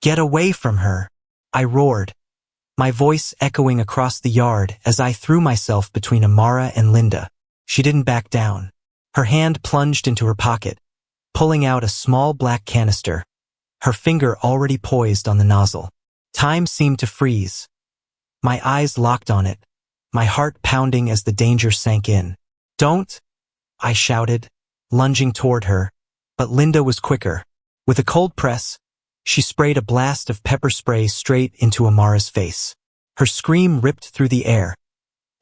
"Get away from her!" I roared, my voice echoing across the yard as I threw myself between Amara and Linda. She didn't back down. Her hand plunged into her pocket, pulling out a small black canister, her finger already poised on the nozzle. Time seemed to freeze. My eyes locked on it, my heart pounding as the danger sank in. "Don't!" I shouted, lunging toward her, but Linda was quicker. With a cold press, she sprayed a blast of pepper spray straight into Amara's face. Her scream ripped through the air,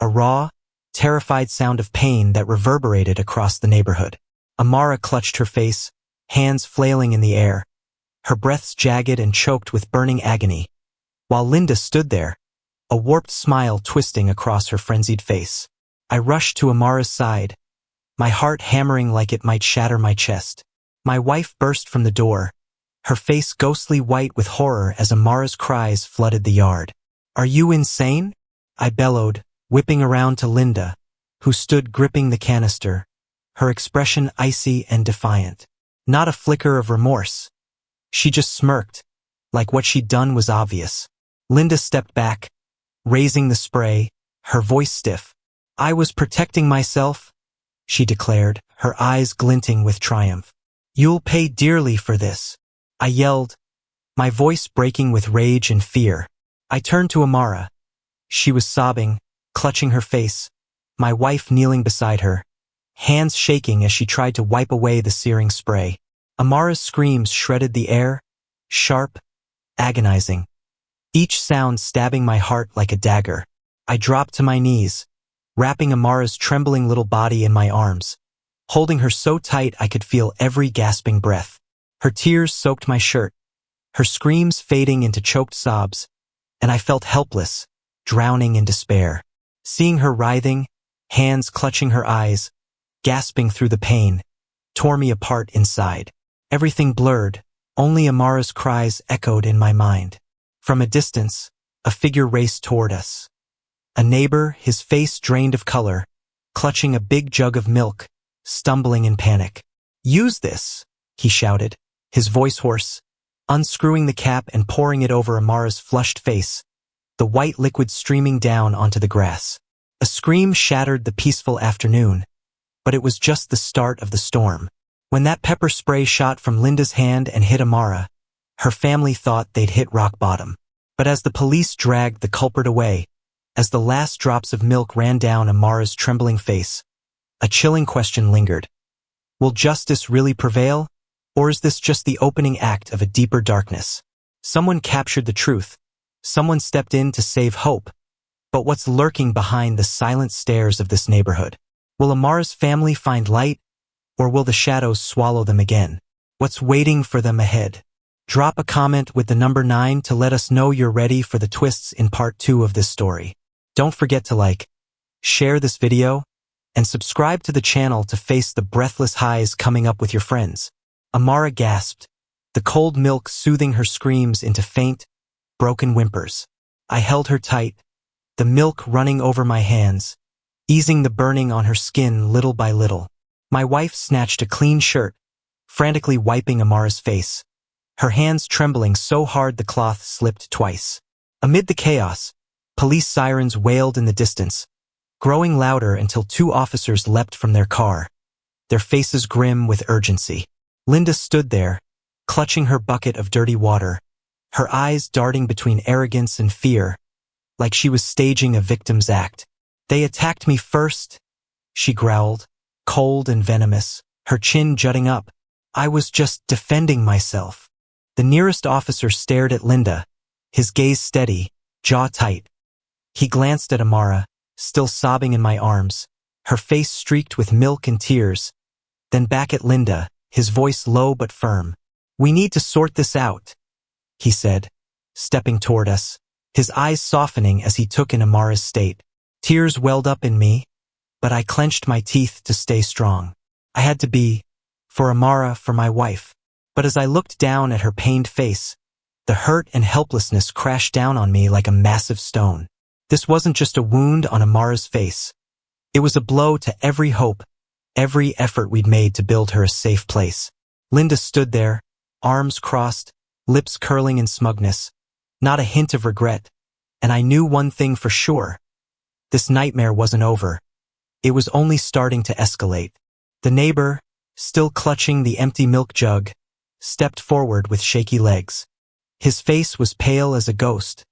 a raw, terrified sound of pain that reverberated across the neighborhood. Amara clutched her face, hands flailing in the air, her breaths jagged and choked with burning agony, while Linda stood there, a warped smile twisting across her frenzied face. I rushed to Amara's side, my heart hammering like it might shatter my chest. My wife burst from the door, her face ghostly white with horror as Amara's cries flooded the yard. "Are you insane?" I bellowed, whipping around to Linda, who stood gripping the canister, her expression icy and defiant. Not a flicker of remorse. She just smirked, like what she'd done was obvious. Linda stepped back, raising the spray, her voice stiff. "I was protecting myself," she declared, her eyes glinting with triumph. "You'll pay dearly for this," I yelled, my voice breaking with rage and fear. I turned to Amara. She was sobbing, clutching her face, my wife kneeling beside her, hands shaking as she tried to wipe away the searing spray. Amara's screams shredded the air, sharp, agonizing, each sound stabbing my heart like a dagger. I dropped to my knees, wrapping Amara's trembling little body in my arms, holding her so tight I could feel every gasping breath. Her tears soaked my shirt, her screams fading into choked sobs, and I felt helpless, drowning in despair. Seeing her writhing, hands clutching her eyes, gasping through the pain, tore me apart inside. Everything blurred, only Amara's cries echoed in my mind. From a distance, a figure raced toward us. A neighbor, his face drained of color, clutching a big jug of milk, stumbling in panic. "Use this," he shouted, his voice hoarse, unscrewing the cap and pouring it over Amara's flushed face, the white liquid streaming down onto the grass. A scream shattered the peaceful afternoon, but it was just the start of the storm. When that pepper spray shot from Linda's hand and hit Amara, her family thought they'd hit rock bottom. But as the police dragged the culprit away, as the last drops of milk ran down Amara's trembling face, a chilling question lingered. Will justice really prevail, or is this just the opening act of a deeper darkness? Someone captured the truth. Someone stepped in to save hope. But what's lurking behind the silent stares of this neighborhood? Will Amara's family find light, or will the shadows swallow them again? What's waiting for them ahead? Drop a comment with the number 9 to let us know you're ready for the twists in part 2 of this story. Don't forget to like, share this video, and subscribe to the channel to face the breathless highs coming up with your friends. Amara gasped, the cold milk soothing her screams into faint, broken whimpers. I held her tight, the milk running over my hands, easing the burning on her skin little by little. My wife snatched a clean shirt, frantically wiping Amara's face, her hands trembling so hard the cloth slipped twice. Amid the chaos, police sirens wailed in the distance, growing louder until 2 officers leapt from their car, their faces grim with urgency. Linda stood there, clutching her bucket of dirty water, her eyes darting between arrogance and fear, like she was staging a victim's act. "They attacked me first," she growled, cold and venomous, her chin jutting up. "I was just defending myself." The nearest officer stared at Linda, his gaze steady, jaw tight. He glanced at Amara, still sobbing in my arms, her face streaked with milk and tears, then back at Linda, his voice low but firm. "We need to sort this out," he said, stepping toward us, his eyes softening as he took in Amara's state. Tears welled up in me, but I clenched my teeth to stay strong. I had to be, for Amara, for my wife. But as I looked down at her pained face, the hurt and helplessness crashed down on me like a massive stone. This wasn't just a wound on Amara's face. It was a blow to every hope, every effort we'd made to build her a safe place. Linda stood there, arms crossed, lips curling in smugness, not a hint of regret, and I knew one thing for sure. This nightmare wasn't over. It was only starting to escalate. The neighbor, still clutching the empty milk jug, stepped forward with shaky legs. His face was pale as a ghost,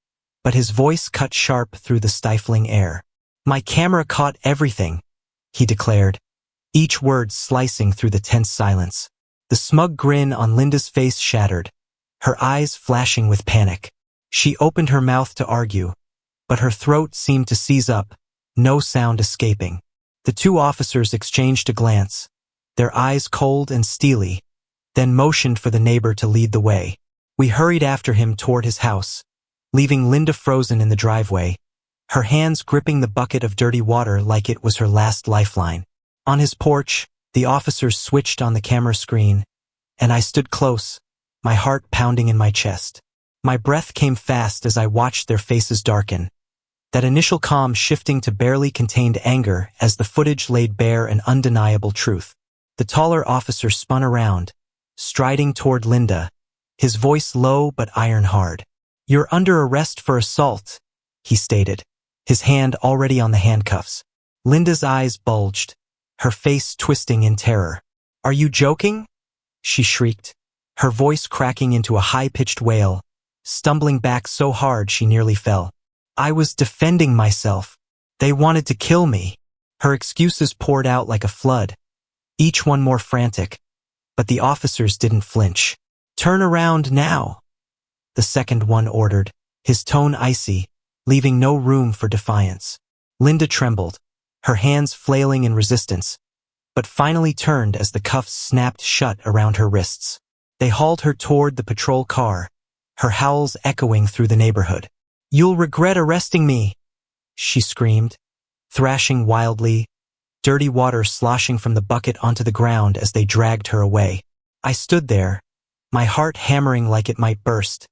but his voice cut sharp through the stifling air. "My camera caught everything," he declared, each word slicing through the tense silence. The smug grin on Linda's face shattered, her eyes flashing with panic. She opened her mouth to argue, but her throat seemed to seize up, no sound escaping. The two officers exchanged a glance, their eyes cold and steely, then motioned for the neighbor to lead the way. We hurried after him toward his house, leaving Linda frozen in the driveway, her hands gripping the bucket of dirty water like it was her last lifeline. On his porch, the officers switched on the camera screen, and I stood close, my heart pounding in my chest. My breath came fast as I watched their faces darken, that initial calm shifting to barely contained anger as the footage laid bare an undeniable truth. The taller officer spun around, striding toward Linda, his voice low but iron hard. "You're under arrest for assault," he stated, his hand already on the handcuffs. Linda's eyes bulged, her face twisting in terror. "Are you joking?" she shrieked, her voice cracking into a high-pitched wail, stumbling back so hard she nearly fell. "I was defending myself. They wanted to kill me." Her excuses poured out like a flood, each one more frantic, but the officers didn't flinch. "Turn around now," the second one ordered, his tone icy, leaving no room for defiance. Linda trembled, her hands flailing in resistance, but finally turned as the cuffs snapped shut around her wrists. They hauled her toward the patrol car, her howls echoing through the neighborhood. "You'll regret arresting me," she screamed, thrashing wildly, dirty water sloshing from the bucket onto the ground as they dragged her away. I stood there, my heart hammering like it might burst,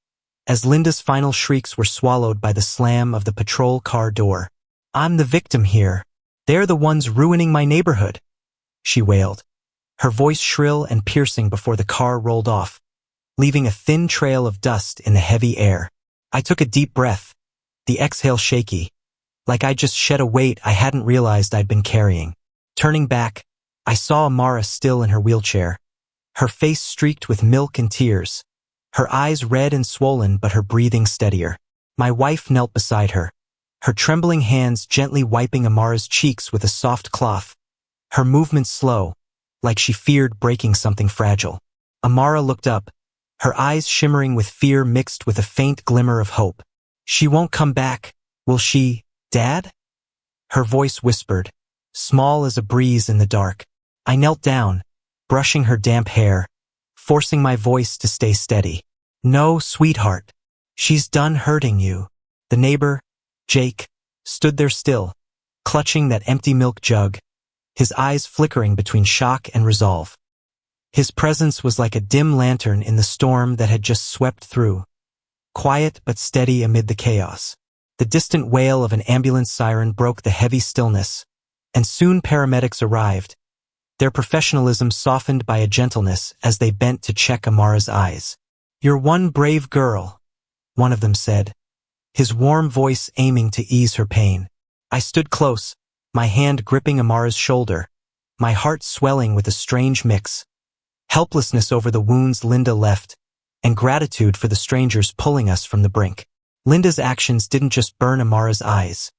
as Linda's final shrieks were swallowed by the slam of the patrol car door. "I'm the victim here. They're the ones ruining my neighborhood," she wailed, her voice shrill and piercing before the car rolled off, leaving a thin trail of dust in the heavy air. I took a deep breath, the exhale shaky, like I'd just shed a weight I hadn't realized I'd been carrying. Turning back, I saw Amara still in her wheelchair, her face streaked with milk and tears, her eyes red and swollen but her breathing steadier. My wife knelt beside her, her trembling hands gently wiping Amara's cheeks with a soft cloth, her movements slow, like she feared breaking something fragile. Amara looked up, her eyes shimmering with fear mixed with a faint glimmer of hope. "She won't come back, will she, Dad?" Her voice whispered, small as a breeze in the dark. I knelt down, brushing her damp hair, forcing my voice to stay steady. "No, sweetheart. She's done hurting you." The neighbor, Jake, stood there still, clutching that empty milk jug, his eyes flickering between shock and resolve. His presence was like a dim lantern in the storm that had just swept through, quiet but steady amid the chaos. The distant wail of an ambulance siren broke the heavy stillness, and soon paramedics arrived, their professionalism softened by a gentleness as they bent to check Amara's eyes. "You're one brave girl," one of them said, his warm voice aiming to ease her pain. I stood close, my hand gripping Amara's shoulder, my heart swelling with a strange mix, helplessness over the wounds Linda left, and gratitude for the strangers pulling us from the brink. Linda's actions didn't just burn Amara's eyes.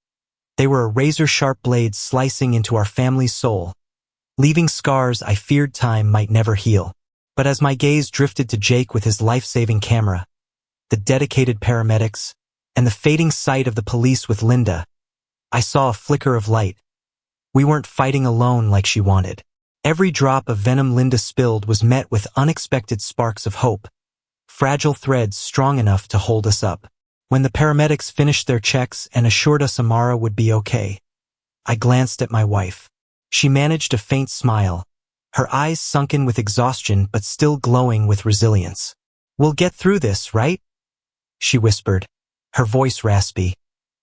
They were a razor-sharp blade slicing into our family's soul, leaving scars I feared time might never heal. But as my gaze drifted to Jake with his life-saving camera, the dedicated paramedics, and the fading sight of the police with Linda, I saw a flicker of light. We weren't fighting alone like she wanted. Every drop of venom Linda spilled was met with unexpected sparks of hope, fragile threads strong enough to hold us up. When the paramedics finished their checks and assured us Amara would be okay, I glanced at my wife. She managed a faint smile, her eyes sunken with exhaustion but still glowing with resilience. "We'll get through this, right?" she whispered, her voice raspy,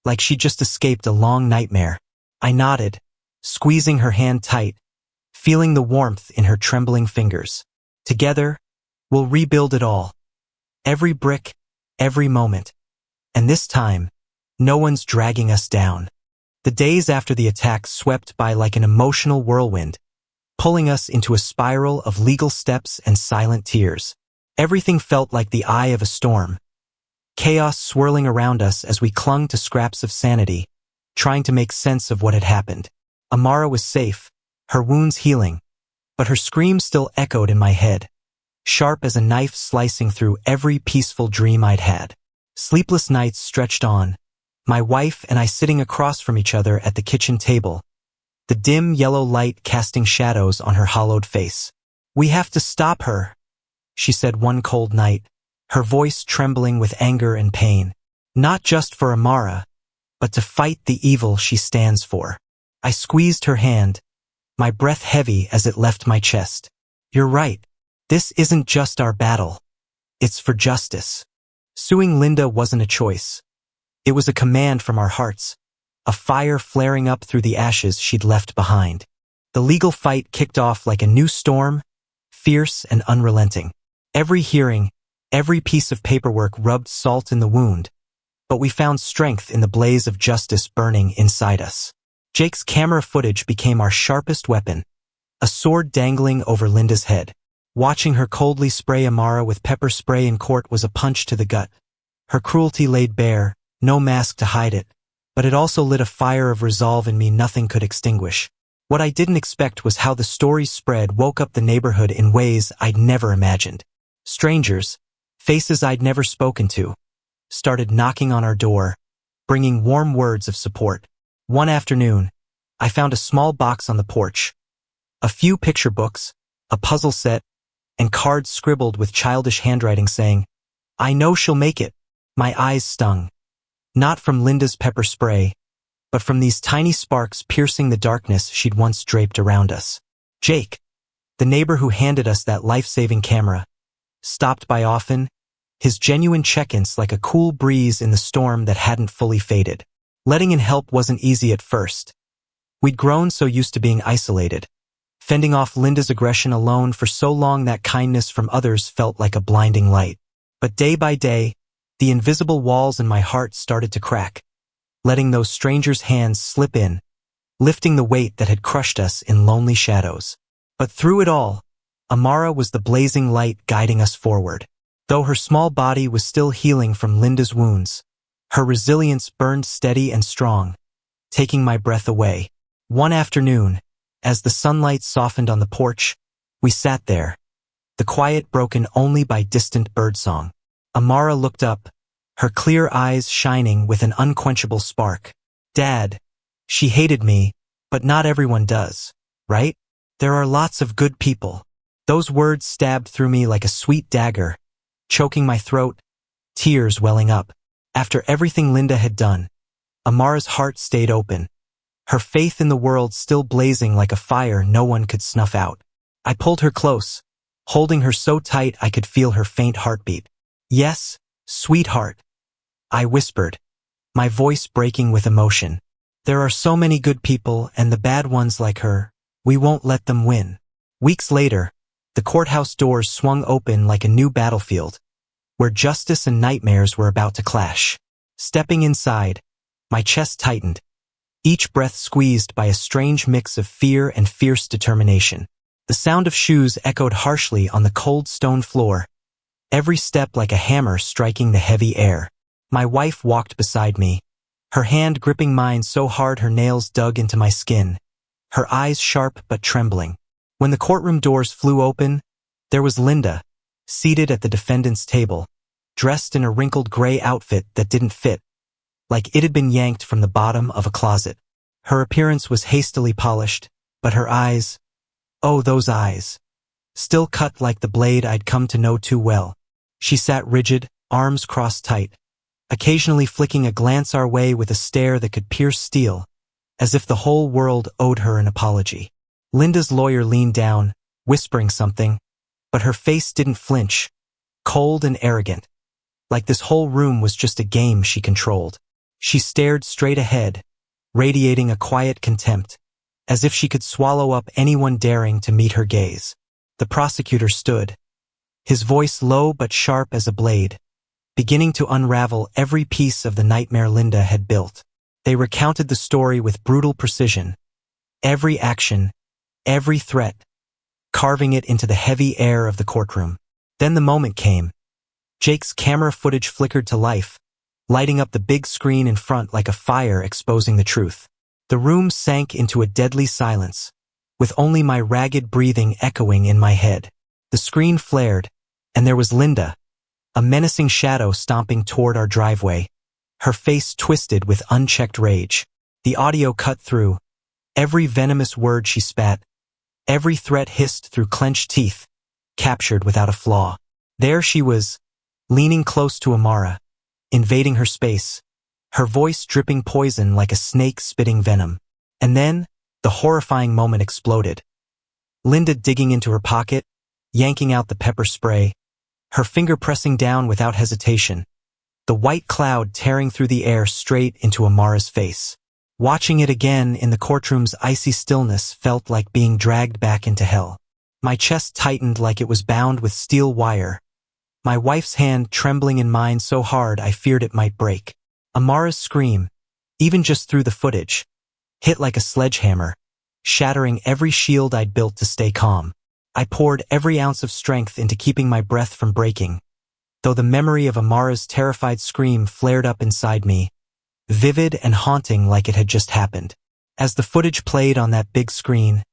like she'd just escaped a long nightmare. I nodded, squeezing her hand tight, feeling the warmth in her trembling fingers. "Together, we'll rebuild it all." Every brick, every moment. And this time, no one's dragging us down. The days after the attack swept by like an emotional whirlwind, pulling us into a spiral of legal steps and silent tears. Everything felt like the eye of a storm. Chaos swirling around us as we clung to scraps of sanity, trying to make sense of what had happened. Amara was safe, her wounds healing, but her scream still echoed in my head, sharp as a knife slicing through every peaceful dream I'd had. Sleepless nights stretched on, my wife and I sitting across from each other at the kitchen table, the dim yellow light casting shadows on her hollowed face. "We have to stop her," she said one cold night, her voice trembling with anger and pain. "Not just for Amara, but to fight the evil she stands for." I squeezed her hand, my breath heavy as it left my chest. "You're right. This isn't just our battle. It's for justice." Suing Linda wasn't a choice. It was a command from our hearts, a fire flaring up through the ashes she'd left behind. The legal fight kicked off like a new storm, fierce and unrelenting. Every hearing, every piece of paperwork rubbed salt in the wound, but we found strength in the blaze of justice burning inside us. Jake's camera footage became our sharpest weapon, a sword dangling over Linda's head. Watching her coldly spray Amara with pepper spray in court was a punch to the gut. Her cruelty laid bare, no mask to hide it, but it also lit a fire of resolve in me nothing could extinguish. What I didn't expect was how the story's spread woke up the neighborhood in ways I'd never imagined. Strangers, faces I'd never spoken to, started knocking on our door, bringing warm words of support. One afternoon, I found a small box on the porch, a few picture books, a puzzle set, and cards scribbled with childish handwriting saying, "I know she'll make it." My eyes stung. Not from Linda's pepper spray, but from these tiny sparks piercing the darkness she'd once draped around us. Jake, the neighbor who handed us that life-saving camera, stopped by often, his genuine check-ins like a cool breeze in the storm that hadn't fully faded. Letting in help wasn't easy at first. We'd grown so used to being isolated, fending off Linda's aggression alone for so long that kindness from others felt like a blinding light. But day by day, the invisible walls in my heart started to crack, letting those strangers' hands slip in, lifting the weight that had crushed us in lonely shadows. But through it all, Amara was the blazing light guiding us forward. Though her small body was still healing from Linda's wounds, her resilience burned steady and strong, taking my breath away. One afternoon, as the sunlight softened on the porch, we sat there, the quiet broken only by distant birdsong. Amara looked up, her clear eyes shining with an unquenchable spark. "Dad, she hated me, but not everyone does, right? There are lots of good people." Those words stabbed through me like a sweet dagger, choking my throat, tears welling up. After everything Linda had done, Amara's heart stayed open, her faith in the world still blazing like a fire no one could snuff out. I pulled her close, holding her so tight I could feel her faint heartbeat. "Yes, sweetheart," I whispered, my voice breaking with emotion. "There are so many good people and the bad ones like her. We won't let them win." Weeks later, the courthouse doors swung open like a new battlefield, where justice and nightmares were about to clash. Stepping inside, my chest tightened, each breath squeezed by a strange mix of fear and fierce determination. The sound of shoes echoed harshly on the cold stone floor, every step like a hammer striking the heavy air. My wife walked beside me, her hand gripping mine so hard her nails dug into my skin, her eyes sharp but trembling. When the courtroom doors flew open, there was Linda, seated at the defendant's table, dressed in a wrinkled gray outfit that didn't fit, like it had been yanked from the bottom of a closet. Her appearance was hastily polished, but her eyes, oh those eyes, still cut like the blade I'd come to know too well. She sat rigid, arms crossed tight, occasionally flicking a glance our way with a stare that could pierce steel, as if the whole world owed her an apology. Linda's lawyer leaned down, whispering something, but her face didn't flinch, cold and arrogant, like this whole room was just a game she controlled. She stared straight ahead, radiating a quiet contempt, as if she could swallow up anyone daring to meet her gaze. The prosecutor stood, his voice low but sharp as a blade, beginning to unravel every piece of the nightmare Linda had built. They recounted the story with brutal precision, every action, every threat, carving it into the heavy air of the courtroom. Then the moment came. Jake's camera footage flickered to life, lighting up the big screen in front like a fire exposing the truth. The room sank into a deadly silence, with only my ragged breathing echoing in my head. The screen flared, and there was Linda, a menacing shadow stomping toward our driveway, her face twisted with unchecked rage. The audio cut through, every venomous word she spat, every threat hissed through clenched teeth, captured without a flaw. There she was, leaning close to Amara, invading her space, her voice dripping poison like a snake spitting venom. And then, the horrifying moment exploded. Linda digging into her pocket, yanking out the pepper spray, her finger pressing down without hesitation, the white cloud tearing through the air straight into Amara's face. Watching it again in the courtroom's icy stillness felt like being dragged back into hell. My chest tightened like it was bound with steel wire, my wife's hand trembling in mine so hard I feared it might break. Amara's scream, even just through the footage, hit like a sledgehammer, shattering every shield I'd built to stay calm. I poured every ounce of strength into keeping my breath from breaking, though the memory of Amara's terrified scream flared up inside me, vivid and haunting like it had just happened. As the footage played on that big screen,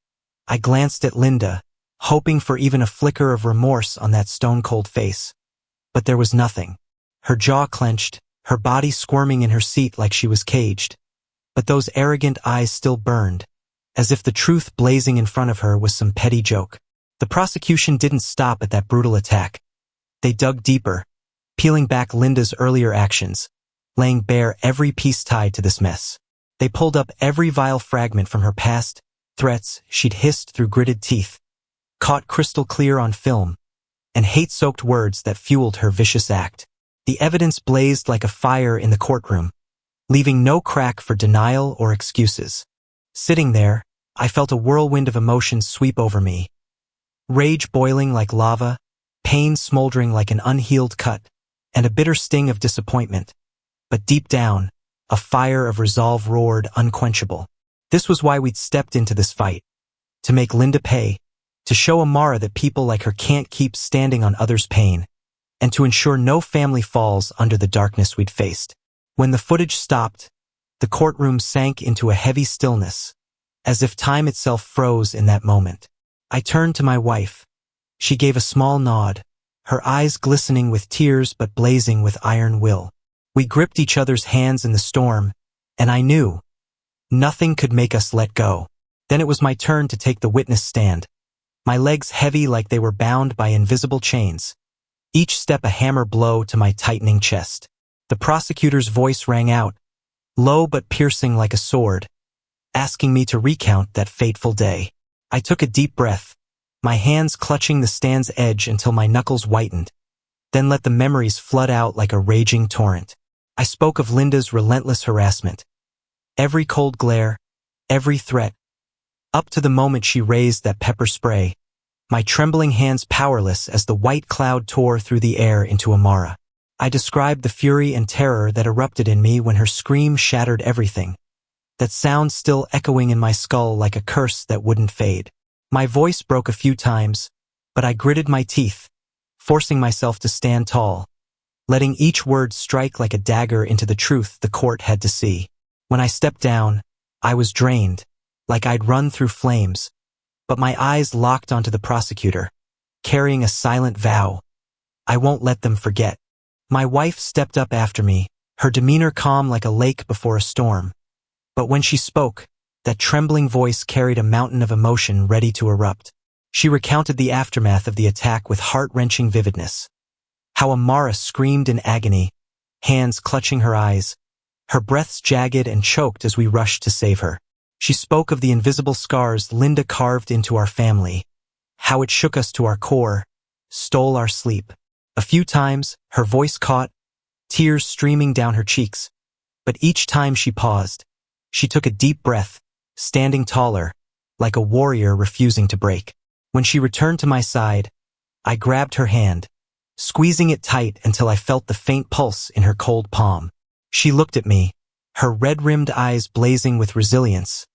I glanced at Linda, hoping for even a flicker of remorse on that stone-cold face. But there was nothing. Her jaw clenched, her body squirming in her seat like she was caged. But those arrogant eyes still burned, as if the truth blazing in front of her was some petty joke. The prosecution didn't stop at that brutal attack. They dug deeper, peeling back Linda's earlier actions, laying bare every piece tied to this mess. They pulled up every vile fragment from her past, threats she'd hissed through gritted teeth, caught crystal clear on film, and hate-soaked words that fueled her vicious act. The evidence blazed like a fire in the courtroom, leaving no crack for denial or excuses. Sitting there, I felt a whirlwind of emotions sweep over me. Rage boiling like lava, pain smoldering like an unhealed cut, and a bitter sting of disappointment. But deep down, a fire of resolve roared unquenchable. This was why we'd stepped into this fight. To make Linda pay, to show Amara that people like her can't keep standing on others' pain, and to ensure no family falls under the darkness we'd faced. When the footage stopped, the courtroom sank into a heavy stillness, as if time itself froze in that moment. I turned to my wife. She gave a small nod, her eyes glistening with tears but blazing with iron will. We gripped each other's hands in the storm, and I knew nothing could make us let go. Then it was my turn to take the witness stand, my legs heavy like they were bound by invisible chains, each step a hammer blow to my tightening chest. The prosecutor's voice rang out, low but piercing like a sword, asking me to recount that fateful day. I took a deep breath, my hands clutching the stand's edge until my knuckles whitened, then let the memories flood out like a raging torrent. I spoke of Linda's relentless harassment, every cold glare, every threat, up to the moment she raised that pepper spray, my trembling hands powerless as the white cloud tore through the air into Amara. I described the fury and terror that erupted in me when her scream shattered everything, that sound still echoing in my skull like a curse that wouldn't fade. My voice broke a few times, but I gritted my teeth, forcing myself to stand tall, letting each word strike like a dagger into the truth the court had to see. When I stepped down, I was drained, like I'd run through flames, but my eyes locked onto the prosecutor, carrying a silent vow. I won't let them forget. My wife stepped up after me, her demeanor calm like a lake before a storm. But when she spoke, that trembling voice carried a mountain of emotion ready to erupt. She recounted the aftermath of the attack with heart-wrenching vividness. How Amara screamed in agony, hands clutching her eyes, her breaths jagged and choked as we rushed to save her. She spoke of the invisible scars Linda carved into our family, how it shook us to our core, stole our sleep. A few times, her voice caught, tears streaming down her cheeks. But each time she paused, she took a deep breath, standing taller, like a warrior refusing to break. When she returned to my side, I grabbed her hand, squeezing it tight until I felt the faint pulse in her cold palm. She looked at me, her red-rimmed eyes blazing with resilience,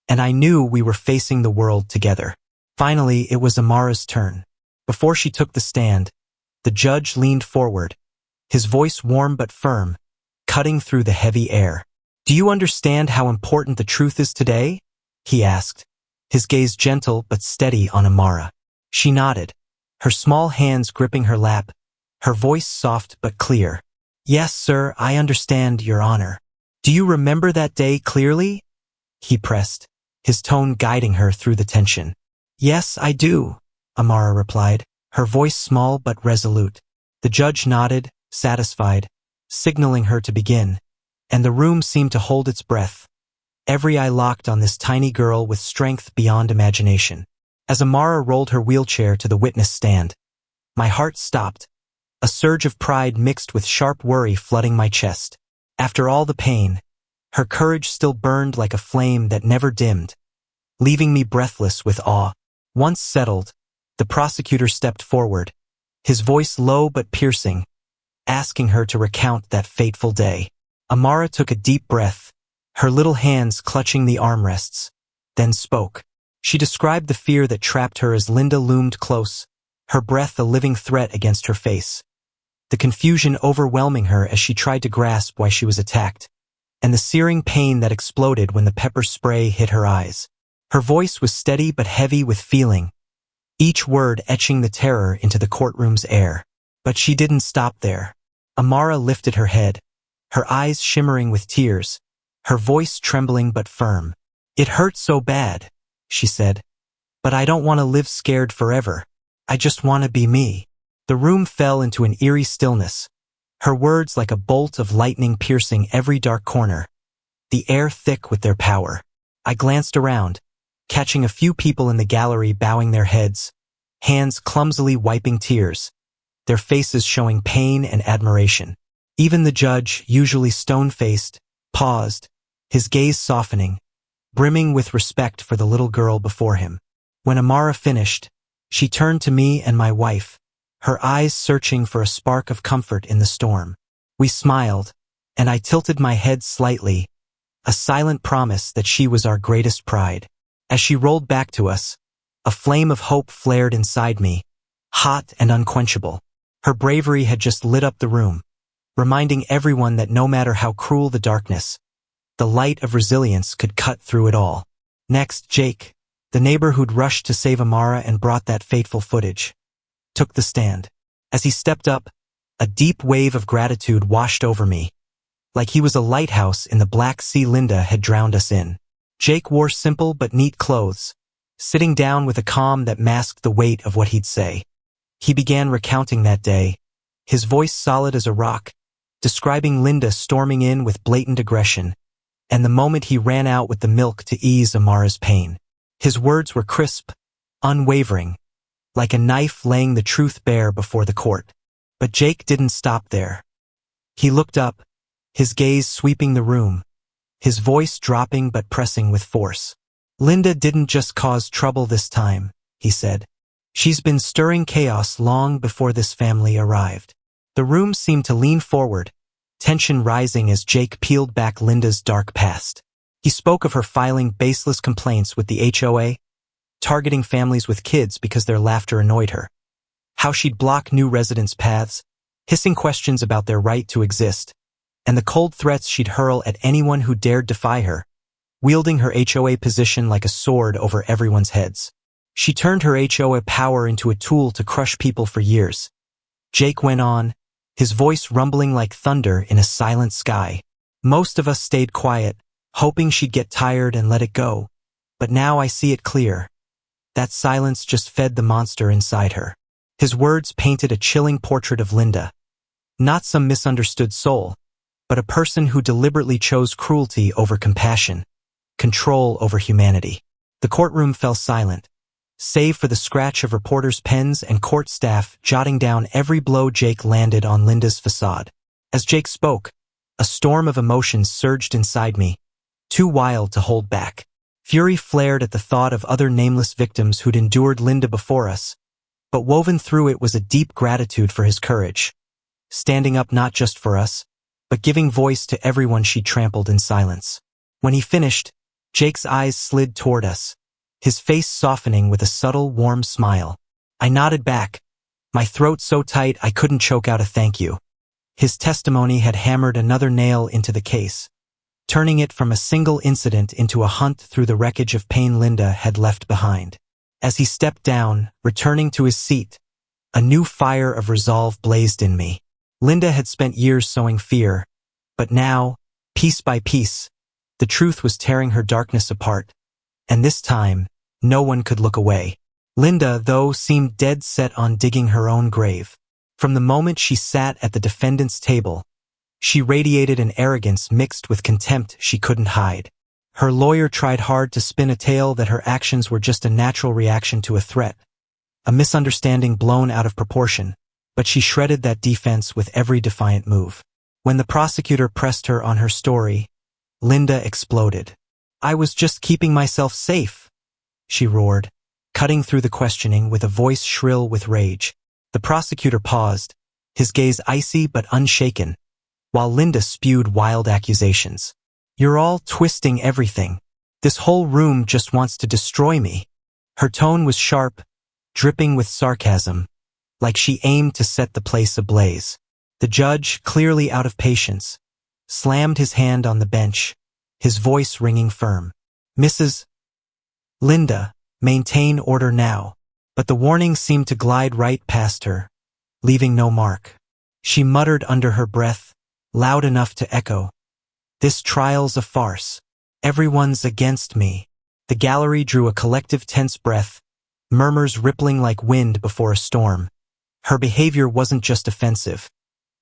and I knew we were facing the world together. Finally, it was Amara's turn. Before she took the stand, the judge leaned forward, his voice warm but firm, cutting through the heavy air. "Do you understand how important the truth is today?" he asked, his gaze gentle but steady on Amara. She nodded, her small hands gripping her lap, her voice soft but clear. "Yes, sir, I understand, Your Honor." "Do you remember that day clearly?" he pressed, his tone guiding her through the tension. "Yes, I do," Amara replied, her voice small but resolute. The judge nodded, satisfied, signaling her to begin, and the room seemed to hold its breath, every eye locked on this tiny girl with strength beyond imagination. As Amara rolled her wheelchair to the witness stand, my heart stopped, a surge of pride mixed with sharp worry flooding my chest. After all the pain, her courage still burned like a flame that never dimmed, leaving me breathless with awe. Once settled, the prosecutor stepped forward, his voice low but piercing, asking her to recount that fateful day. Amara took a deep breath, her little hands clutching the armrests, then spoke. She described the fear that trapped her as Linda loomed close, her breath a living threat against her face. The confusion overwhelming her as she tried to grasp why she was attacked, and the searing pain that exploded when the pepper spray hit her eyes. Her voice was steady but heavy with feeling, each word etching the terror into the courtroom's air. But she didn't stop there. Amara lifted her head, her eyes shimmering with tears, her voice trembling but firm. "It hurt so bad," she said, "but I don't want to live scared forever. I just want to be me." The room fell into an eerie stillness, her words like a bolt of lightning piercing every dark corner, the air thick with their power. I glanced around, catching a few people in the gallery bowing their heads, hands clumsily wiping tears, their faces showing pain and admiration. Even the judge, usually stone-faced, paused, his gaze softening, brimming with respect for the little girl before him. When Amara finished, she turned to me and my wife, her eyes searching for a spark of comfort in the storm. We smiled, and I tilted my head slightly, a silent promise that she was our greatest pride. As she rolled back to us, a flame of hope flared inside me, hot and unquenchable. Her bravery had just lit up the room, reminding everyone that no matter how cruel the darkness, the light of resilience could cut through it all. Next, Jake, the neighbor who'd rushed to save Amara and brought that fateful footage, took the stand. As he stepped up, a deep wave of gratitude washed over me, like he was a lighthouse in the Black Sea Linda had drowned us in. Jake wore simple but neat clothes, sitting down with a calm that masked the weight of what he'd say. He began recounting that day, his voice solid as a rock, describing Linda storming in with blatant aggression, and the moment he ran out with the milk to ease Amara's pain. His words were crisp, unwavering, like a knife laying the truth bare before the court. But Jake didn't stop there. He looked up, his gaze sweeping the room, his voice dropping but pressing with force. "Linda didn't just cause trouble this time," he said. "She's been stirring chaos long before this family arrived." The room seemed to lean forward, tension rising as Jake peeled back Linda's dark past. He spoke of her filing baseless complaints with the HOA, targeting families with kids because their laughter annoyed her, how she'd block new residents' paths, hissing questions about their right to exist, and the cold threats she'd hurl at anyone who dared defy her, wielding her HOA position like a sword over everyone's heads. She turned her HOA power into a tool to crush people for years. Jake went on, his voice rumbling like thunder in a silent sky. "Most of us stayed quiet, hoping she'd get tired and let it go. But now I see it clear. That silence just fed the monster inside her." His words painted a chilling portrait of Linda. Not some misunderstood soul, but a person who deliberately chose cruelty over compassion, control over humanity. The courtroom fell silent, save for the scratch of reporters' pens and court staff jotting down every blow Jake landed on Linda's facade. As Jake spoke, a storm of emotions surged inside me, too wild to hold back. Fury flared at the thought of other nameless victims who'd endured Linda before us, but woven through it was a deep gratitude for his courage, standing up not just for us, but giving voice to everyone she trampled in silence. When he finished, Jake's eyes slid toward us, his face softening with a subtle, warm smile. I nodded back, my throat so tight I couldn't choke out a thank you. His testimony had hammered another nail into the case, turning it from a single incident into a hunt through the wreckage of pain Linda had left behind. As he stepped down, returning to his seat, a new fire of resolve blazed in me. Linda had spent years sowing fear, but now, piece by piece, the truth was tearing her darkness apart, and this time, no one could look away. Linda, though, seemed dead set on digging her own grave. From the moment she sat at the defendant's table, she radiated an arrogance mixed with contempt she couldn't hide. Her lawyer tried hard to spin a tale that her actions were just a natural reaction to a threat, a misunderstanding blown out of proportion, but she shredded that defense with every defiant move. When the prosecutor pressed her on her story, Linda exploded. I was just keeping myself safe, she roared, cutting through the questioning with a voice shrill with rage. The prosecutor paused, his gaze icy but unshaken, while Linda spewed wild accusations. You're all twisting everything. This whole room just wants to destroy me. Her tone was sharp, dripping with sarcasm, like she aimed to set the place ablaze. The judge, clearly out of patience, slammed his hand on the bench, his voice ringing firm. Mrs. Linda, maintain order now. But the warning seemed to glide right past her, leaving no mark. She muttered under her breath, loud enough to echo. This trial's a farce. Everyone's against me. The gallery drew a collective tense breath, murmurs rippling like wind before a storm. Her behavior wasn't just offensive.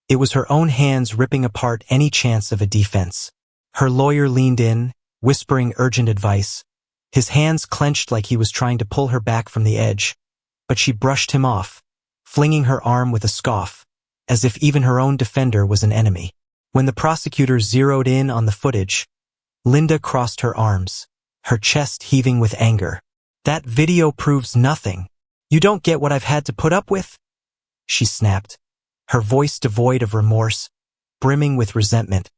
It was her own hands ripping apart any chance of a defense. Her lawyer leaned in, whispering urgent advice, his hands clenched like he was trying to pull her back from the edge. But she brushed him off, flinging her arm with a scoff, as if even her own defender was an enemy. When the prosecutor zeroed in on the footage, Linda crossed her arms, her chest heaving with anger. That video proves nothing. You don't get what I've had to put up with? She snapped, her voice devoid of remorse, brimming with resentment,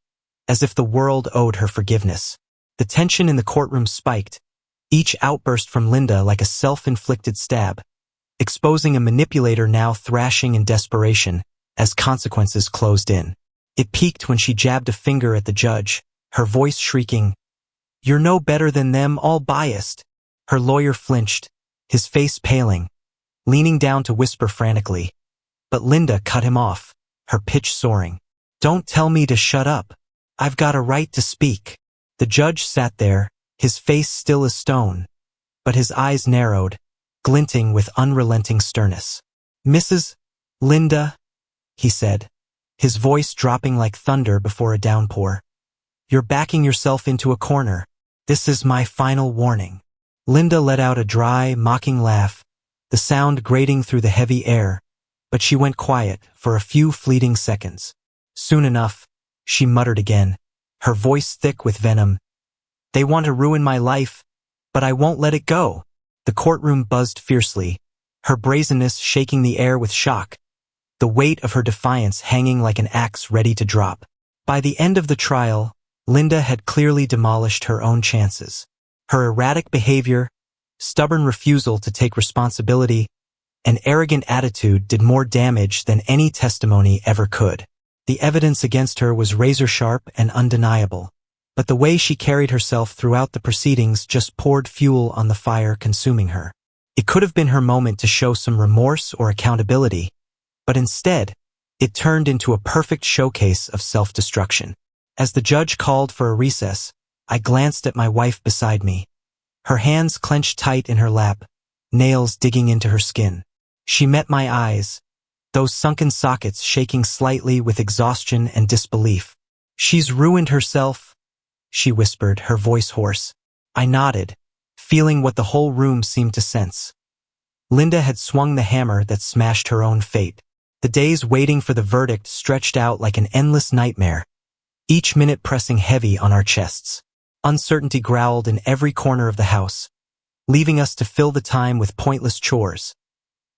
as if the world owed her forgiveness. The tension in the courtroom spiked, each outburst from Linda like a self-inflicted stab, exposing a manipulator now thrashing in desperation as consequences closed in. It peaked when she jabbed a finger at the judge, her voice shrieking, "You're no better than them, all biased." Her lawyer flinched, his face paling, leaning down to whisper frantically. But Linda cut him off, her pitch soaring. "Don't tell me to shut up. I've got a right to speak." The judge sat there, his face still as stone, but his eyes narrowed, glinting with unrelenting sternness. "Mrs. Linda," he said, his voice dropping like thunder before a downpour. "You're backing yourself into a corner. This is my final warning." Linda let out a dry, mocking laugh, the sound grating through the heavy air, but she went quiet for a few fleeting seconds. Soon enough, she muttered again, her voice thick with venom. "They want to ruin my life, but I won't let it go." The courtroom buzzed fiercely, her brazenness shaking the air with shock, the weight of her defiance hanging like an axe ready to drop. By the end of the trial, Linda had clearly demolished her own chances. Her erratic behavior, stubborn refusal to take responsibility, and arrogant attitude did more damage than any testimony ever could. The evidence against her was razor-sharp and undeniable, but the way she carried herself throughout the proceedings just poured fuel on the fire consuming her. It could have been her moment to show some remorse or accountability, but instead, it turned into a perfect showcase of self-destruction. As the judge called for a recess, I glanced at my wife beside me, her hands clenched tight in her lap, nails digging into her skin. She met my eyes, those sunken sockets shaking slightly with exhaustion and disbelief. "She's ruined herself," she whispered, her voice hoarse. I nodded, feeling what the whole room seemed to sense. Linda had swung the hammer that smashed her own fate. The days waiting for the verdict stretched out like an endless nightmare, each minute pressing heavy on our chests. Uncertainty growled in every corner of the house, leaving us to fill the time with pointless chores.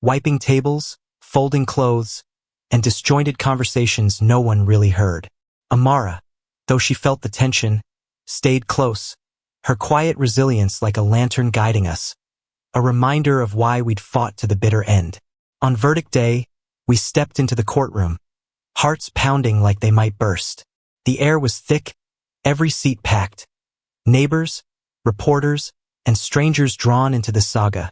wiping tables, folding clothes, and disjointed conversations no one really heard. Amara, though she felt the tension, stayed close, her quiet resilience like a lantern guiding us, a reminder of why we'd fought to the bitter end. On verdict day, we stepped into the courtroom, hearts pounding like they might burst. The air was thick, every seat packed. Neighbors, reporters, and strangers drawn into the saga,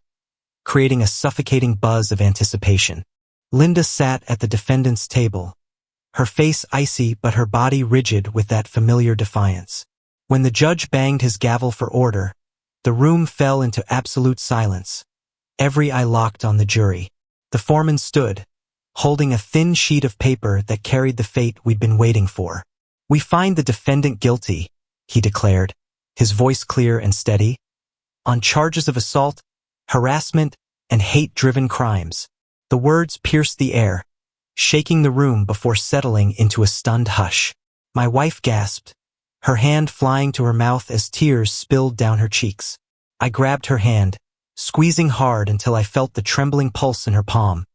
creating a suffocating buzz of anticipation. Linda sat at the defendant's table, her face icy but her body rigid with that familiar defiance. When the judge banged his gavel for order, the room fell into absolute silence, every eye locked on the jury. The foreman stood, holding a thin sheet of paper that carried the fate we'd been waiting for. "We find the defendant guilty," he declared, his voice clear and steady, "on charges of assault, harassment, and hate-driven crimes." The words pierced the air, shaking the room before settling into a stunned hush. My wife gasped, her hand flying to her mouth as tears spilled down her cheeks. I grabbed her hand, squeezing hard until I felt the trembling pulse in her palm,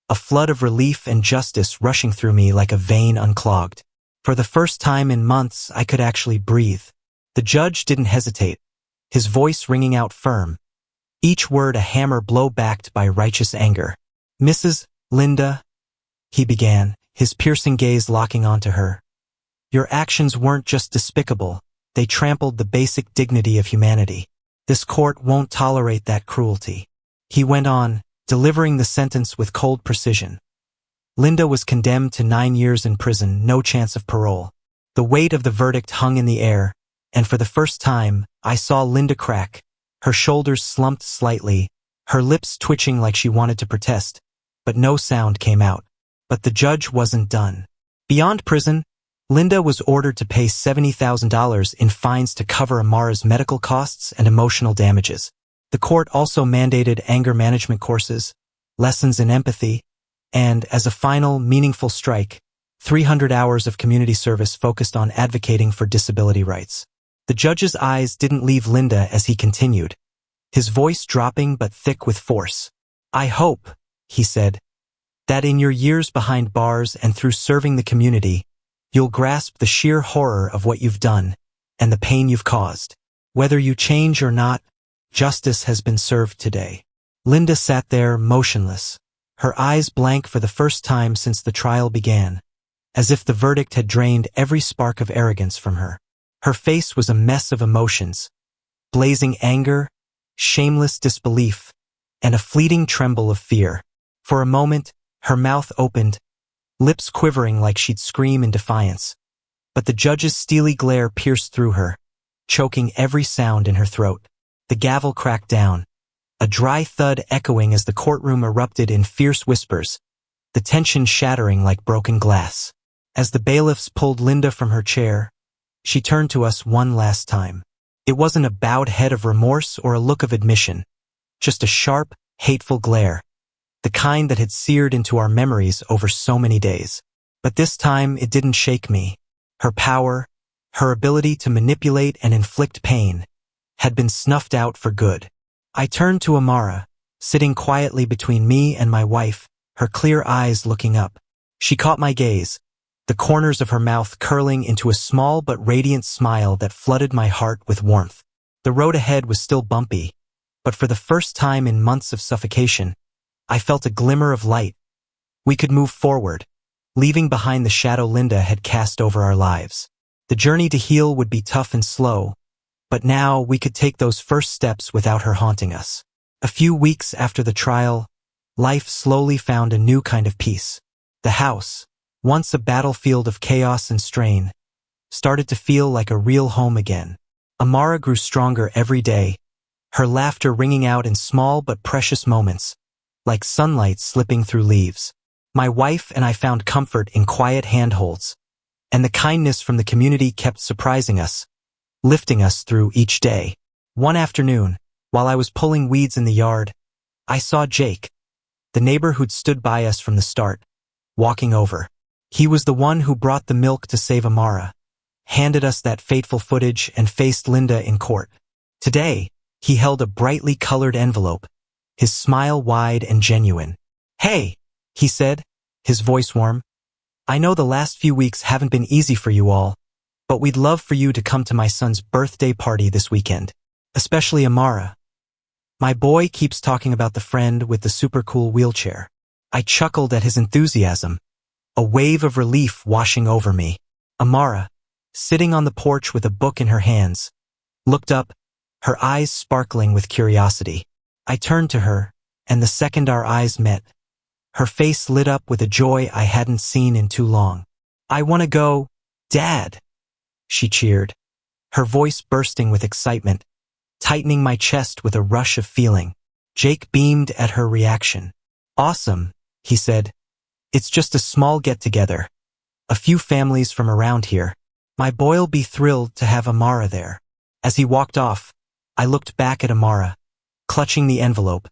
a flood of relief and justice rushing through me like a vein unclogged. For the first time in months, I could actually breathe. The judge didn't hesitate, his voice ringing out firm, each word a hammer blow backed by righteous anger. "Mrs. Linda," he began, his piercing gaze locking onto her, "your actions weren't just despicable, they trampled the basic dignity of humanity. This court won't tolerate that cruelty." He went on, delivering the sentence with cold precision. Linda was condemned to 9 years in prison, no chance of parole. The weight of the verdict hung in the air, and for the first time, I saw Linda crack, her shoulders slumped slightly, her lips twitching like she wanted to protest, but no sound came out. But the judge wasn't done. Beyond prison, Linda was ordered to pay $70,000 in fines to cover Amara's medical costs and emotional damages. The court also mandated anger management courses, lessons in empathy, and, as a final, meaningful strike, 300 hours of community service focused on advocating for disability rights. The judge's eyes didn't leave Linda as he continued, his voice dropping but thick with force. "I hope," he said, "that in your years behind bars and through serving the community, you'll grasp the sheer horror of what you've done and the pain you've caused. Whether you change or not, justice has been served today." Linda sat there motionless, her eyes blank for the first time since the trial began, as if the verdict had drained every spark of arrogance from her. Her face was a mess of emotions, blazing anger, shameless disbelief, and a fleeting tremble of fear. For a moment, her mouth opened, lips quivering like she'd scream in defiance. But the judge's steely glare pierced through her, choking every sound in her throat. The gavel cracked down, a dry thud echoing as the courtroom erupted in fierce whispers, the tension shattering like broken glass. As the bailiffs pulled Linda from her chair, she turned to us one last time. It wasn't a bowed head of remorse or a look of admission, just a sharp, hateful glare, the kind that had seared into our memories over so many days. But this time it didn't shake me. Her power, her ability to manipulate and inflict pain, had been snuffed out for good. I turned to Amara, sitting quietly between me and my wife, her clear eyes looking up. She caught my gaze, the corners of her mouth curling into a small but radiant smile that flooded my heart with warmth. The road ahead was still bumpy, but for the first time in months of suffocation, I felt a glimmer of light. We could move forward, leaving behind the shadow Linda had cast over our lives. The journey to heal would be tough and slow, but now we could take those first steps without her haunting us. A few weeks after the trial, life slowly found a new kind of peace. The house, once a battlefield of chaos and strain, started to feel like a real home again. Amara grew stronger every day, her laughter ringing out in small but precious moments, like sunlight slipping through leaves. My wife and I found comfort in quiet handholds, and the kindness from the community kept surprising us, lifting us through each day. One afternoon, while I was pulling weeds in the yard, I saw Jake, the neighbor who'd stood by us from the start, walking over. He was the one who brought the milk to save Amara, handed us that fateful footage, and faced Linda in court. Today, he held a brightly colored envelope, his smile wide and genuine. "Hey," he said, his voice warm. "I know the last few weeks haven't been easy for you all, but we'd love for you to come to my son's birthday party this weekend, especially Amara. My boy keeps talking about the friend with the super cool wheelchair." I chuckled at his enthusiasm, a wave of relief washing over me. Amara, sitting on the porch with a book in her hands, looked up, her eyes sparkling with curiosity. I turned to her, and the second our eyes met, her face lit up with a joy I hadn't seen in too long. "I want to go, Dad," she cheered, her voice bursting with excitement, tightening my chest with a rush of feeling. Jake beamed at her reaction. "Awesome," he said. "It's just a small get-together. A few families from around here. My boy'll be thrilled to have Amara there." As he walked off, I looked back at Amara, clutching the envelope,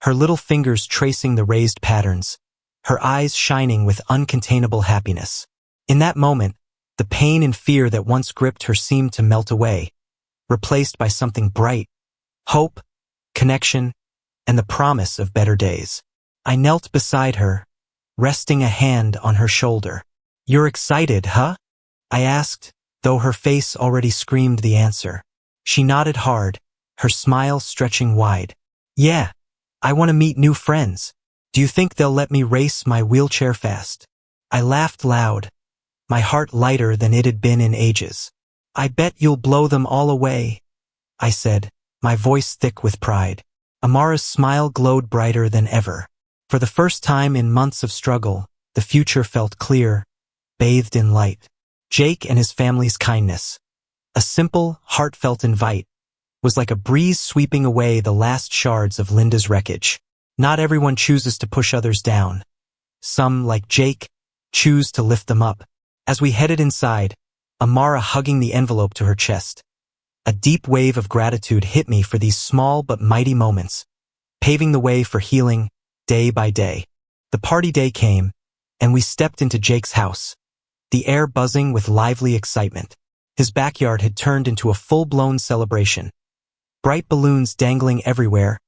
her little fingers tracing the raised patterns, her eyes shining with uncontainable happiness. In that moment, the pain and fear that once gripped her seemed to melt away, replaced by something bright, hope, connection, and the promise of better days. I knelt beside her, resting a hand on her shoulder. "You're excited, huh?" I asked, though her face already screamed the answer. She nodded hard, her smile stretching wide. "Yeah, I want to meet new friends. Do you think they'll let me race my wheelchair fast?" I laughed loud, my heart lighter than it had been in ages. "I bet you'll blow them all away," I said, my voice thick with pride. Amara's smile glowed brighter than ever. For the first time in months of struggle, the future felt clear, bathed in light. Jake and his family's kindness, a simple, heartfelt invite, was like a breeze sweeping away the last shards of Linda's wreckage. Not everyone chooses to push others down. Some, like Jake, choose to lift them up. As we headed inside, Amara hugging the envelope to her chest, a deep wave of gratitude hit me for these small but mighty moments, paving the way for healing day by day. The party day came, and we stepped into Jake's house, the air buzzing with lively excitement. His backyard had turned into a full-blown celebration. Bright balloons dangling everywhere,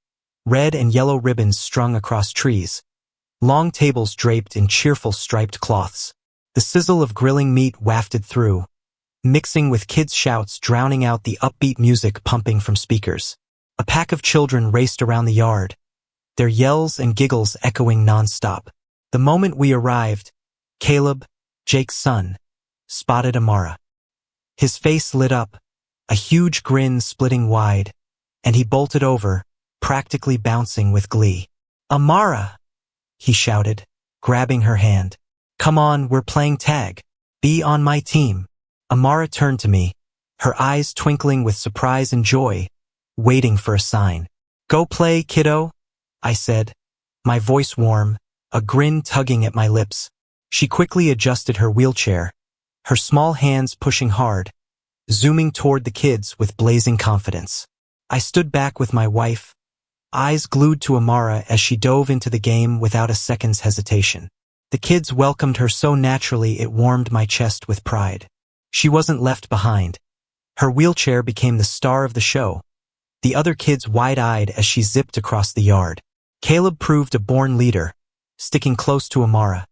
red and yellow ribbons strung across trees, long tables draped in cheerful striped cloths. The sizzle of grilling meat wafted through, mixing with kids' shouts drowning out the upbeat music pumping from speakers. A pack of children raced around the yard, their yells and giggles echoing non-stop. The moment we arrived, Caleb, Jake's son, spotted Amara. His face lit up, a huge grin splitting wide, and he bolted over, practically bouncing with glee. "Amara!" he shouted, grabbing her hand. "Come on, we're playing tag. Be on my team." Amara turned to me, her eyes twinkling with surprise and joy, waiting for a sign. "Go play, kiddo," I said, my voice warm, a grin tugging at my lips. She quickly adjusted her wheelchair, her small hands pushing hard, zooming toward the kids with blazing confidence. I stood back with my wife, eyes glued to Amara as she dove into the game without a second's hesitation. The kids welcomed her so naturally it warmed my chest with pride. She wasn't left behind. Her wheelchair became the star of the show, the other kids wide-eyed as she zipped across the yard. Caleb proved a born leader, sticking close to Amara,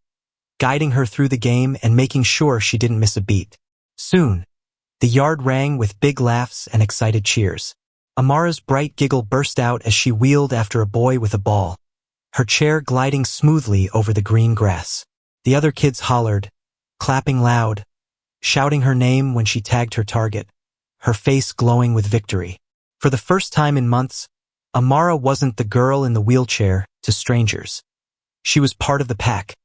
guiding her through the game and making sure she didn't miss a beat. Soon, the yard rang with big laughs and excited cheers. Amara's bright giggle burst out as she wheeled after a boy with a ball, her chair gliding smoothly over the green grass. The other kids hollered, clapping loud, shouting her name when she tagged her target, her face glowing with victory. For the first time in months, Amara wasn't the girl in the wheelchair to strangers. She was part of the pack,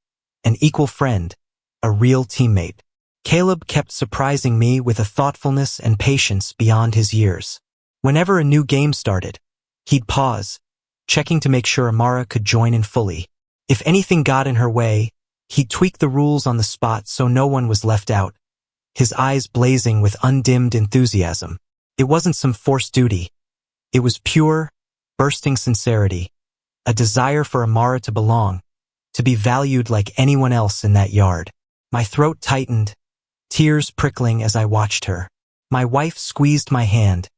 an equal friend, a real teammate. Caleb kept surprising me with a thoughtfulness and patience beyond his years. Whenever a new game started, he'd pause, checking to make sure Amara could join in fully. If anything got in her way, he'd tweak the rules on the spot so no one was left out, his eyes blazing with undimmed enthusiasm. It wasn't some forced duty. It was pure, bursting sincerity, a desire for Amara to belong, to be valued like anyone else in that yard. My throat tightened, tears prickling as I watched her. My wife squeezed my hand,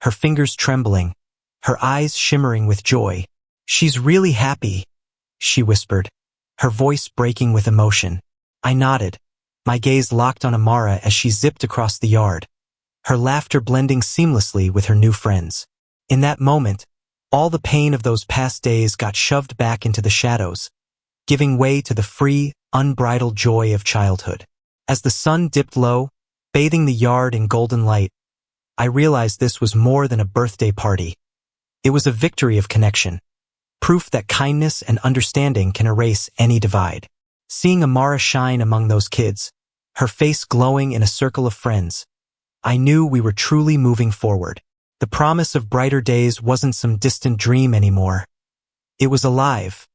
her fingers trembling, her eyes shimmering with joy. "She's really happy," she whispered, her voice breaking with emotion. I nodded, my gaze locked on Amara as she zipped across the yard, her laughter blending seamlessly with her new friends. In that moment, all the pain of those past days got shoved back into the shadows, giving way to the free, unbridled joy of childhood. As the sun dipped low, bathing the yard in golden light, I realized this was more than a birthday party. It was a victory of connection, proof that kindness and understanding can erase any divide. Seeing Amara shine among those kids, her face glowing in a circle of friends, I knew we were truly moving forward. The promise of brighter days wasn't some distant dream anymore. It was alive,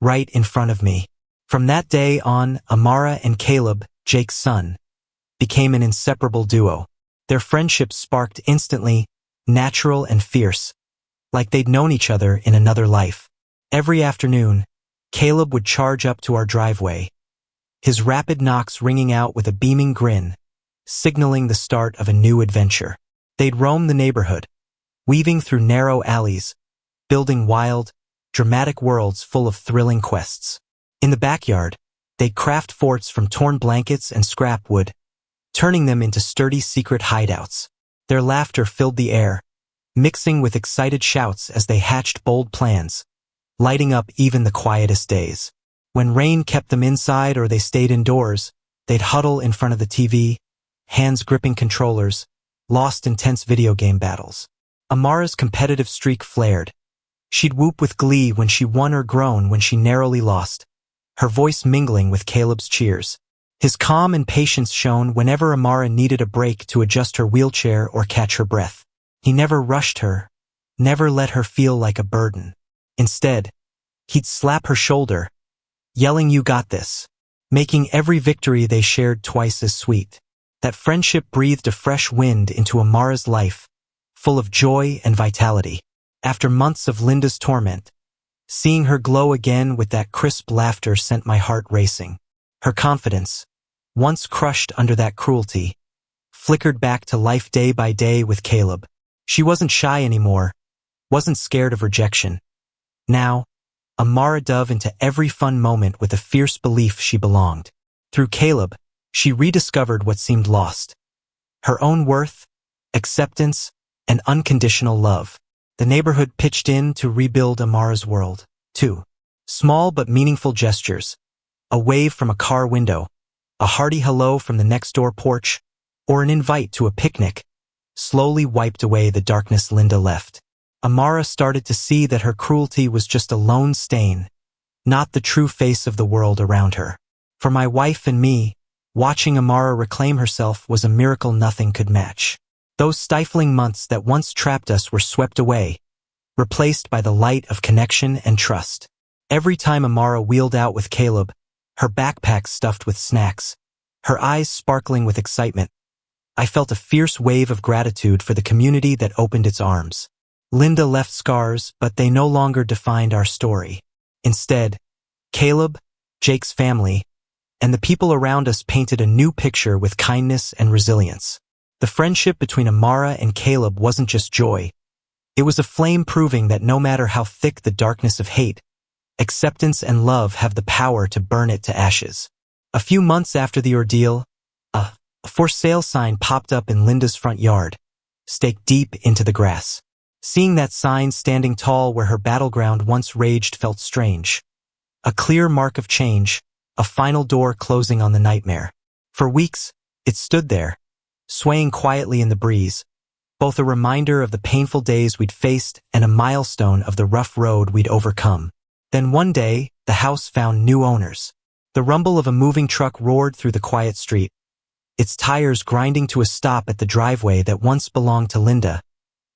right in front of me. From that day on, Amara and Caleb, Jake's son, became an inseparable duo. Their friendship sparked instantly, natural and fierce, like they'd known each other in another life. Every afternoon, Caleb would charge up to our driveway, his rapid knocks ringing out with a beaming grin, signaling the start of a new adventure. They'd roam the neighborhood, weaving through narrow alleys, building wild, dramatic worlds full of thrilling quests. In the backyard, they'd craft forts from torn blankets and scrap wood, turning them into sturdy secret hideouts. Their laughter filled the air, mixing with excited shouts as they hatched bold plans, lighting up even the quietest days. When rain kept them inside or they stayed indoors, they'd huddle in front of the TV, hands gripping controllers, lost in tense video game battles. Amara's competitive streak flared. She'd whoop with glee when she won or groan when she narrowly lost, her voice mingling with Caleb's cheers. His calm and patience shone whenever Amara needed a break to adjust her wheelchair or catch her breath. He never rushed her, never let her feel like a burden. Instead, he'd slap her shoulder, yelling, "You got this," making every victory they shared twice as sweet. That friendship breathed a fresh wind into Amara's life, full of joy and vitality. After months of Linda's torment, seeing her glow again with that crisp laughter sent my heart racing. Her confidence, once crushed under that cruelty, flickered back to life day by day with Caleb. She wasn't shy anymore, wasn't scared of rejection. Now, Amara dove into every fun moment with a fierce belief she belonged. Through Caleb, she rediscovered what seemed lost: her own worth, acceptance, and unconditional love. The neighborhood pitched in to rebuild Amara's world, too. Small but meaningful gestures, a wave from a car window, a hearty hello from the next-door porch, or an invite to a picnic, slowly wiped away the darkness Linda left. Amara started to see that her cruelty was just a lone stain, not the true face of the world around her. For my wife and me, watching Amara reclaim herself was a miracle nothing could match. Those stifling months that once trapped us were swept away, replaced by the light of connection and trust. Every time Amara wheeled out with Caleb, her backpack stuffed with snacks, her eyes sparkling with excitement, I felt a fierce wave of gratitude for the community that opened its arms. Linda left scars, but they no longer defined our story. Instead, Caleb, Jake's family, and the people around us painted a new picture with kindness and resilience. The friendship between Amara and Caleb wasn't just joy. It was a flame proving that no matter how thick the darkness of hate, acceptance and love have the power to burn it to ashes. A few months after the ordeal, a for sale sign popped up in Linda's front yard, staked deep into the grass. Seeing that sign standing tall where her battleground once raged felt strange. A clear mark of change, a final door closing on the nightmare. For weeks, it stood there, swaying quietly in the breeze, both a reminder of the painful days we'd faced and a milestone of the rough road we'd overcome. Then one day, the house found new owners. The rumble of a moving truck roared through the quiet street, its tires grinding to a stop at the driveway that once belonged to Linda,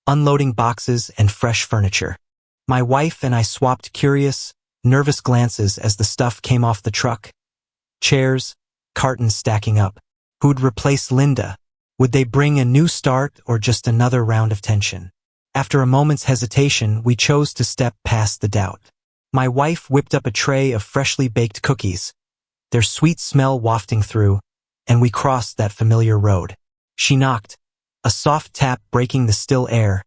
unloading boxes and fresh furniture. My wife and I swapped curious, nervous glances as the stuff came off the truck. Chairs, cartons stacking up. Who'd replace Linda? Would they bring a new start or just another round of tension? After a moment's hesitation, we chose to step past the doubt. My wife whipped up a tray of freshly baked cookies, their sweet smell wafting through, and we crossed that familiar road. She knocked, a soft tap breaking the still air,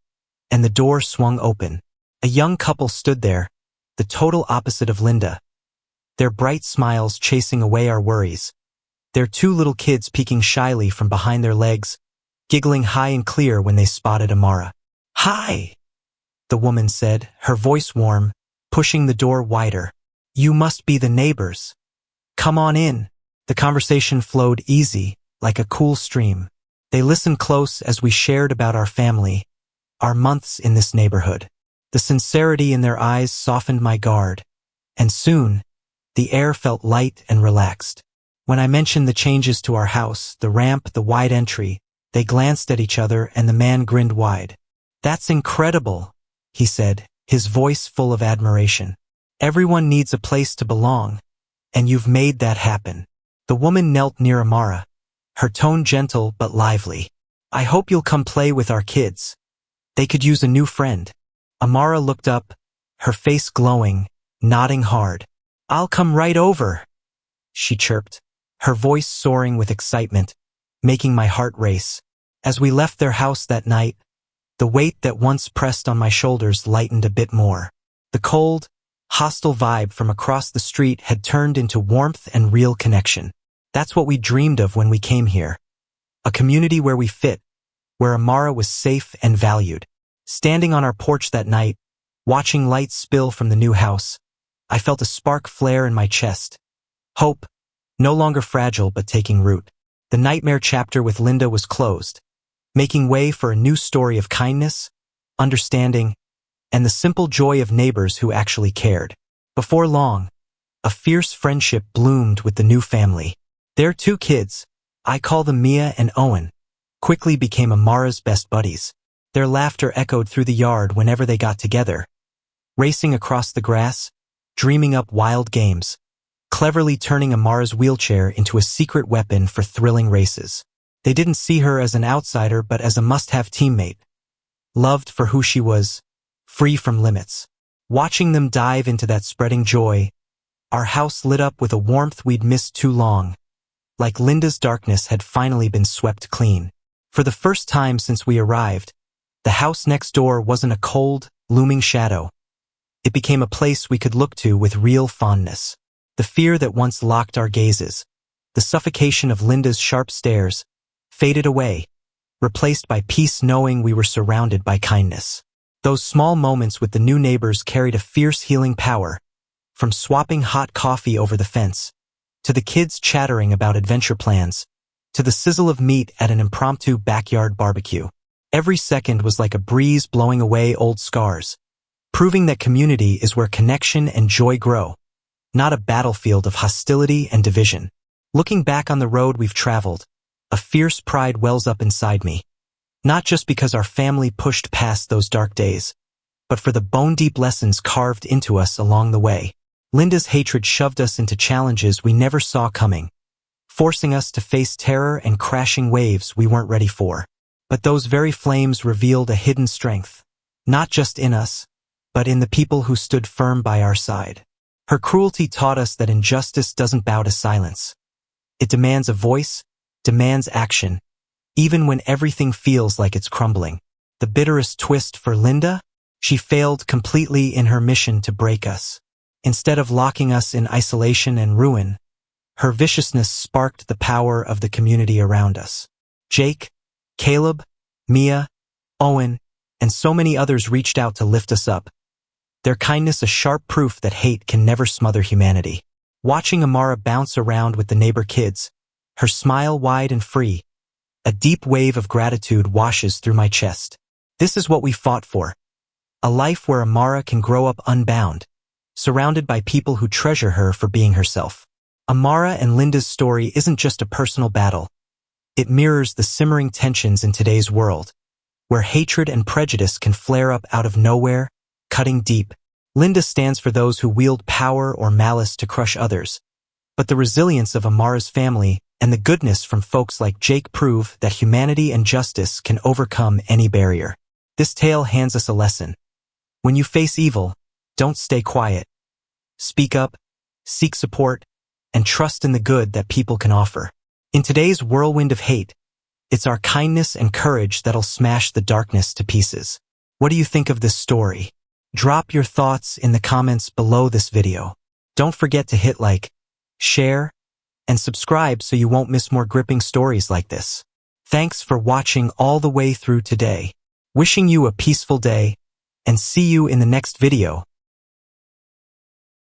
and the door swung open. A young couple stood there, the total opposite of Linda. Their bright smiles chasing away our worries. Their two little kids peeking shyly from behind their legs, giggling high and clear when they spotted Amara. "Hi," the woman said, her voice warm, pushing the door wider. "You must be the neighbors. Come on in." The conversation flowed easy, like a cool stream. They listened close as we shared about our family, our months in this neighborhood. The sincerity in their eyes softened my guard, and soon, the air felt light and relaxed. When I mentioned the changes to our house, the ramp, the wide entry, they glanced at each other and the man grinned wide. "That's incredible," he said, his voice full of admiration. "Everyone needs a place to belong, and you've made that happen." The woman knelt near Amara, her tone gentle but lively. "I hope you'll come play with our kids. They could use a new friend." Amara looked up, her face glowing, nodding hard. "I'll come right over," she chirped, her voice soaring with excitement, making my heart race. As we left their house that night, the weight that once pressed on my shoulders lightened a bit more. The cold, hostile vibe from across the street had turned into warmth and real connection. That's what we dreamed of when we came here. A community where we fit, where Amara was safe and valued. Standing on our porch that night, watching lights spill from the new house, I felt a spark flare in my chest. Hope, no longer fragile but taking root. The nightmare chapter with Linda was closed, making way for a new story of kindness, understanding, and the simple joy of neighbors who actually cared. Before long, a fierce friendship bloomed with the new family. Their two kids, I call them Mia and Owen, quickly became Amara's best buddies. Their laughter echoed through the yard whenever they got together, racing across the grass, dreaming up wild games, cleverly turning Amara's wheelchair into a secret weapon for thrilling races. They didn't see her as an outsider but as a must-have teammate, loved for who she was, free from limits. Watching them dive into that spreading joy, our house lit up with a warmth we'd missed too long, like Linda's darkness had finally been swept clean. For the first time since we arrived, the house next door wasn't a cold, looming shadow. It became a place we could look to with real fondness. The fear that once locked our gazes, the suffocation of Linda's sharp stares, faded away, replaced by peace knowing we were surrounded by kindness. Those small moments with the new neighbors carried a fierce healing power, from swapping hot coffee over the fence, to the kids chattering about adventure plans, to the sizzle of meat at an impromptu backyard barbecue. Every second was like a breeze blowing away old scars, proving that community is where connection and joy grow, not a battlefield of hostility and division. Looking back on the road we've traveled, a fierce pride wells up inside me. Not just because our family pushed past those dark days, but for the bone-deep lessons carved into us along the way. Linda's hatred shoved us into challenges we never saw coming, forcing us to face terror and crashing waves we weren't ready for. But those very flames revealed a hidden strength, not just in us, but in the people who stood firm by our side. Her cruelty taught us that injustice doesn't bow to silence. It demands a voice, demands action, even when everything feels like it's crumbling. The bitterest twist for Linda? She failed completely in her mission to break us. Instead of locking us in isolation and ruin, her viciousness sparked the power of the community around us. Jake, Caleb, Mia, Owen, and so many others reached out to lift us up. Their kindness a sharp proof that hate can never smother humanity. Watching Amara bounce around with the neighbor kids, her smile wide and free, a deep wave of gratitude washes through my chest. This is what we fought for. A life where Amara can grow up unbound, surrounded by people who treasure her for being herself. Amara and Linda's story isn't just a personal battle. It mirrors the simmering tensions in today's world, where hatred and prejudice can flare up out of nowhere, cutting deep. Linda stands for those who wield power or malice to crush others, but the resilience of Amara's family and the goodness from folks like Jake prove that humanity and justice can overcome any barrier. This tale hands us a lesson. When you face evil, don't stay quiet. Speak up, seek support, and trust in the good that people can offer. In today's whirlwind of hate, it's our kindness and courage that'll smash the darkness to pieces. What do you think of this story? Drop your thoughts in the comments below this video. Don't forget to hit like, share, and subscribe so you won't miss more gripping stories like this. Thanks for watching all the way through today. Wishing you a peaceful day, and see you in the next video.